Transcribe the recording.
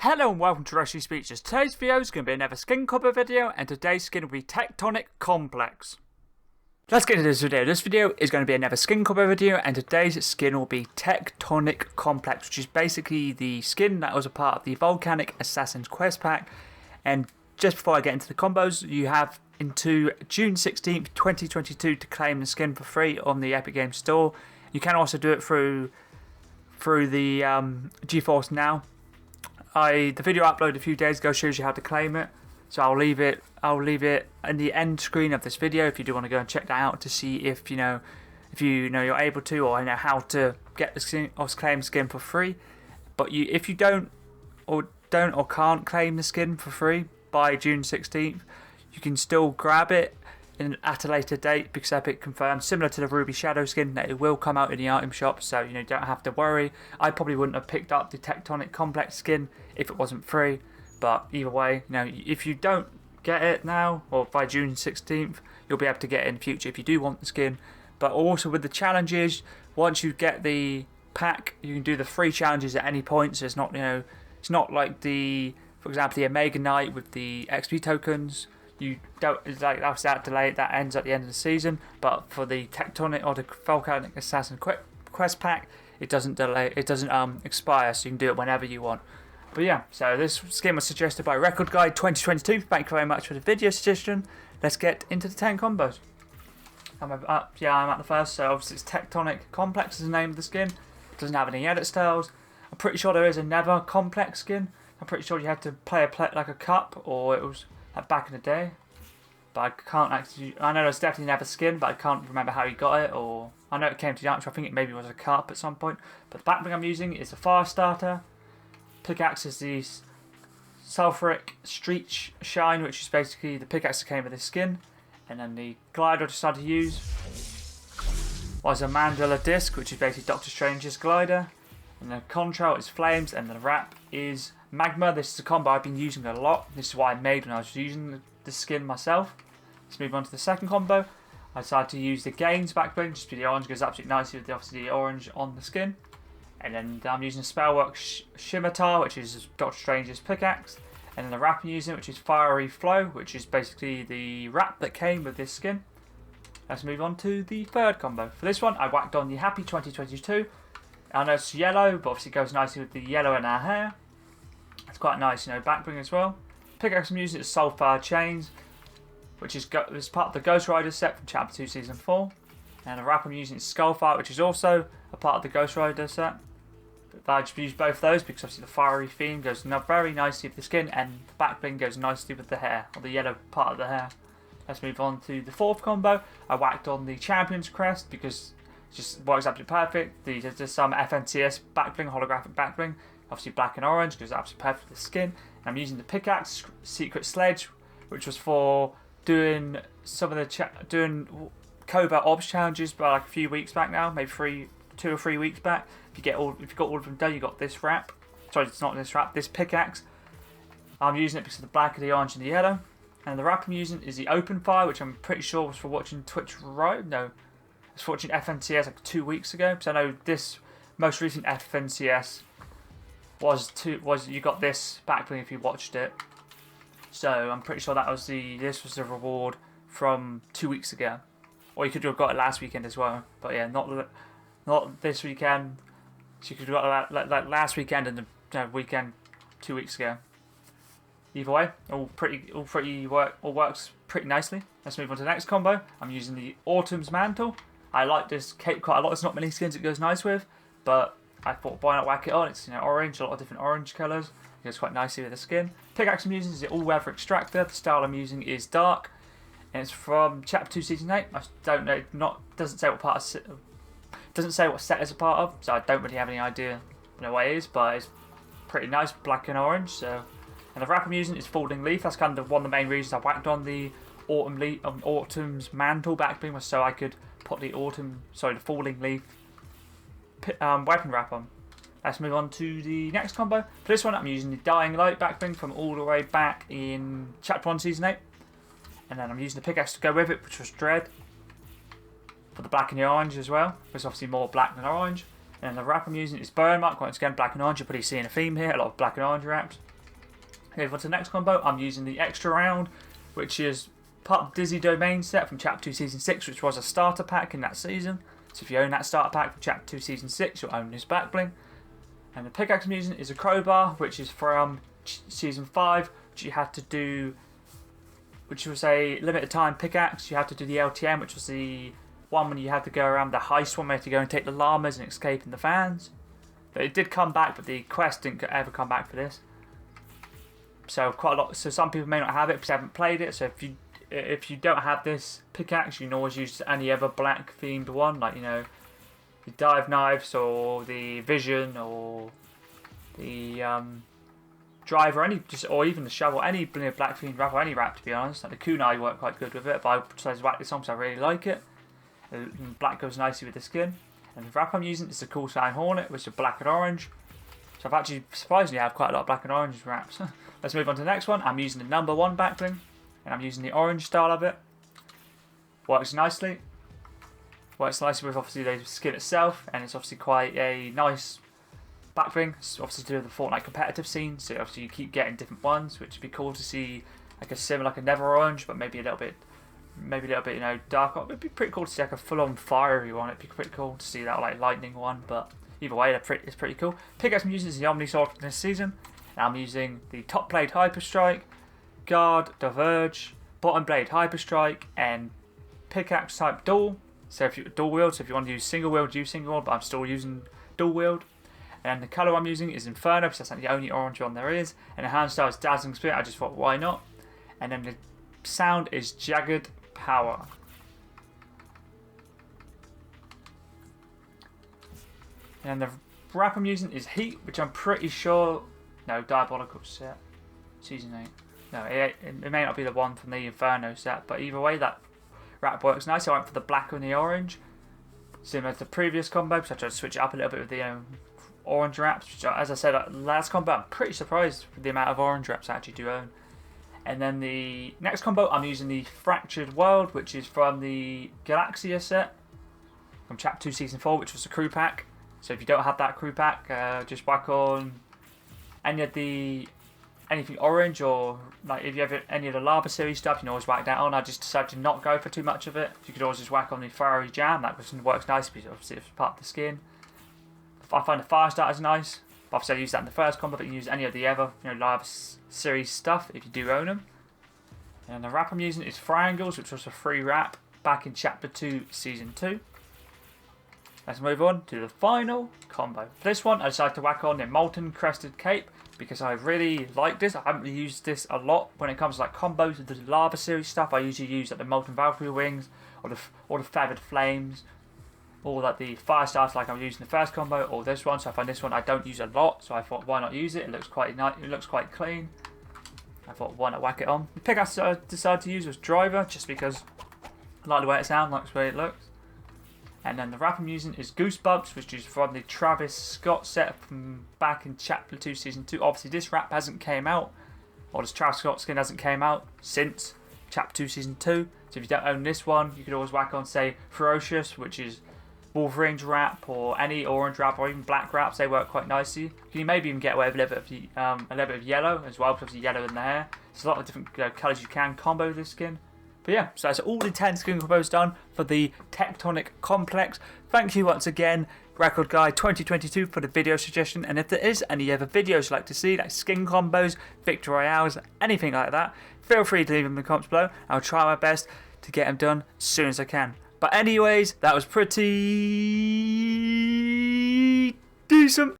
Hello and welcome to Rushy Speeches. Today's video is going to be another skin cover video, and today's skin will be Tectonic Komplex. Let's get into this video. This video is going to be another skin cover video, and today's skin will be Tectonic Komplex, which is basically the skin that was a part of the Volcanic Assassin's quest pack. And just before I get into the combos, you have into June 16th, 2022 to claim the skin for free on the Epic Games Store. You can also do it through the GeForce Now. The video I uploaded a few days ago shows you how to claim it, so I'll leave it in the end screen of this video if you do want to go and check that out to see if you're able to, or how to get the skin or claim skin for free. But if you don't or can't claim the skin for free by June 16th, you can still grab it at a later date, because Epic confirmed, similar to the Ruby Shadow skin, that it will come out in the item shop, so you don't have to worry. I probably wouldn't have picked up the Tectonic Komplex skin if it wasn't free, but either way, if you don't get it now or by June 16th, you'll be able to get it in the future if you do want the skin. But also with the challenges, once you get the pack, you can do the free challenges at any point, so it's not like for example, the Omega Knight with the XP tokens. You don't, it's like that's that delay that ends at the end of the season, but for the Tectonic or the Volcanic Assassin quest pack, it doesn't expire, so you can do it whenever you want. But yeah, so this skin was suggested by Record Guide 2022. Thank you very much for the video suggestion. Let's get into the 10 combos. I'm at the first, so obviously it's Tectonic Komplex is the name of the skin. It doesn't have any edit styles. I'm pretty sure there is another Komplex skin. I'm pretty sure you had to play like a cup, or it was like back in the day, but I can't actually. I know there's definitely another skin, but I can't remember how you got it. Or I know it came to the answer. I think it maybe was a cup at some point. But the backbling I'm using is a fire starter. Pickaxe is the sulfuric street shine, which is basically the pickaxe that came with this skin. And then the glider I decided to use was a Mandala disc, which is basically Doctor Strange's glider. And the contrail is flames, and the wrap is magma. This is a combo I've been using a lot. This is what I made when I was using the skin myself. Let's move on to the second combo. I decided to use the Gains backbling, just because the orange goes absolutely nicely with obviously the orange on the skin. And then I'm using the Spellwork Scimitar, which is Doctor Strange's pickaxe. And then the wrap I'm using, which is Fiery Flow, which is basically the wrap that came with this skin. Let's move on to the third combo. For this one, I whacked on the Happy 2022. I know it's yellow, but obviously it goes nicely with the yellow in our hair. It's quite nice, backbling as well. Pickaxe I'm using is Sulfur Chains, which is part of the Ghost Rider set from Chapter 2 Season 4. And the wrap I'm using is Skullfire, which is also a part of the Ghost Rider set. But I just use both those because obviously the fiery theme goes very nicely with the skin, and the backbling goes nicely with the hair, or the yellow part of the hair. Let's move on to the fourth combo. I whacked on the Champion's Crest because it just works absolutely perfect. There's some FNCS backbling, holographic backbling. Obviously black and orange goes absolutely perfect with the skin. And I'm using the Pickaxe Secret Sledge, which was for doing some of the doing covert ops challenges by like a few weeks back now, maybe 2 or 3 weeks back. If you got all of them done, you got this wrap. Sorry, it's not this wrap. This pickaxe. I'm using it because of the black, the orange, and the yellow. And the wrap I'm using is the Open Fire, which I'm pretty sure was for watching Twitch. No, it's for watching FNCS like 2 weeks ago. Because I know this most recent FNCS was you got this backbling if you watched it. So I'm pretty sure this was the reward from 2 weeks ago, or you could have got it last weekend as well. But yeah, not this weekend. So you could have got it like last weekend and the weekend 2 weeks ago. Either way, all works pretty nicely. Let's move on to the next combo. I'm using the Autumn's Mantle. I like this cape quite a lot. There's not many skins it goes nice with, but I thought why not whack it on. It's orange, a lot of different orange colours. It goes quite nicely with the skin. Pickaxe I'm using is the All-Weather Extractor. The style I'm using is dark, and it's from Chapter 2 Season 8. I don't know, doesn't say what set it's a part of, so I don't really have any idea what it is, but it's pretty nice, black and orange. So, and the wrap I'm using is Falling Leaf. That's kind of one of the main reasons I whacked on the Autumn's Mantle backbling, was so I could put the Falling Leaf weapon wrap on. Let's move on to the next combo. For this one, I'm using the Dying Light backbling from all the way back in Chapter 1 Season 8. And then I'm using the pickaxe to go with it, which was Dread. For the black and the orange as well. There's obviously more black than orange. And then the wrap I'm using is Burn Mark. Once again, black and orange. You're probably seeing a theme here. A lot of black and orange wraps. Okay, on to the next combo, I'm using the extra round, which is part of the Dizzy Domain set from Chapter 2 Season 6, which was a starter pack in that season. So if you own that starter pack from Chapter 2 Season 6, you'll own this backbling. And the pickaxe I'm using is a crowbar, which is from Season 5, which you had to do, which was a limited time pickaxe. You had to do the LTM, which was the one when you had to go around the heist one where you had to go and take the llamas and escape in the fans. But it did come back, but the quest didn't ever come back for this. So quite a lot. So some people may not have it because they haven't played it. So if you don't have this pickaxe, you can always use any other black themed one, like, you know, the dive knives or the vision or the drive, or or even the shovel, any black themed wrap or any wrap, to be honest. Like the kunai work quite good with it, but I decided to whack this on because I really like it. And black goes nicely with the skin. And the wrap I'm using is the Cool Sign Hornet, which is black and orange. So I've actually surprisingly have quite a lot of black and orange wraps. Let's move on to the next one. I'm using the number 1 backbling, and I'm using the orange style of it. Works nicely. Works nicely with obviously the skin itself, and it's obviously quite a nice backbling. It's obviously to do with the Fortnite competitive scene, so obviously you keep getting different ones, which would be cool to see, like a similar, like a never orange, but maybe a little bit, you know, darker. It'd be pretty cool to see like a full-on fiery one. It'd be pretty cool to see that, like lightning one. But either way, it's pretty cool. Pickaxe I'm using is the Omni Sword from this season. And I'm using the top blade Hyper Strike, guard diverge, bottom blade Hyper Strike, and pickaxe type dual. So if you dual wield, so if you want to use single wield, use single wield. But I'm still using dual wield. And the colour I'm using is Inferno, because that's like the only orange one there is. And the hand style is Dazzling Spirit. I just thought, why not? And then the sound is Jagged Power. And the wrap I'm using is Heat, which I'm pretty sure, no, Diabolical set, Season 8. No, it may not be the one from the Inferno set, but either way, that wrap works nice. I went for the black and the orange, similar to the previous combo, so I tried to switch it up a little bit with the orange wraps, which, as I said, last combo, I'm pretty surprised with the amount of orange wraps I actually do own. And then the next combo, I'm using the Fractured World, which is from the Galaxia set from Chapter 2 Season 4, which was the crew pack. So if you don't have that crew pack, just whack on anything orange, or like if you have any of the Lava series stuff, you can always whack that on. I just decided to not go for too much of it. You could always just whack on the Fiery Jam. That works nice because obviously it's part of the skin. I find the Fire Starter is nice. Obviously I use that in the first combo, but you can use any of the other, you know, Lava series stuff if you do own them. And the wrap I'm using is Triangles, which was a free wrap back in Chapter 2 Season 2. Let's move on to the final combo. For this one, I decided to whack on the Molten Crested Cape because I really like this. I haven't really used this a lot when it comes to like combos with the Lava series stuff. I usually use like the Molten Valkyrie Wings or the Feathered Flames, or like the Fire Starter like I'm using the first combo, or this one. So I find this one I don't use a lot, so I thought why not use it? It looks quite nice. It looks quite clean. I thought why not whack it on. The pickaxe I decided to use was Driver, just because I like the way it sounds, like the way it looks. And then the wrap I'm using is Goosebumps, which is from the Travis Scott set from back in Chapter 2 Season 2. Obviously this wrap hasn't came out, or this Travis Scott skin hasn't came out since Chapter 2 Season 2. So if you don't own this one, you could always whack on, say, Ferocious, which is Wolverine's wrap, or any orange wrap, or even black wraps. They work quite nicely. You can maybe even get away with a little bit of yellow as well, because obviously yellow in the hair. There's a lot of different colours you can combo this skin. But yeah, so that's all the 10 skin combos done for the Tectonic Komplex. Thank you once again, Record Guy 2022, for the video suggestion. And if there is any other videos you'd like to see, like skin combos, victory royales, anything like that, feel free to leave them in the comments below. I'll try my best to get them done as soon as I can. But anyways, that was pretty decent.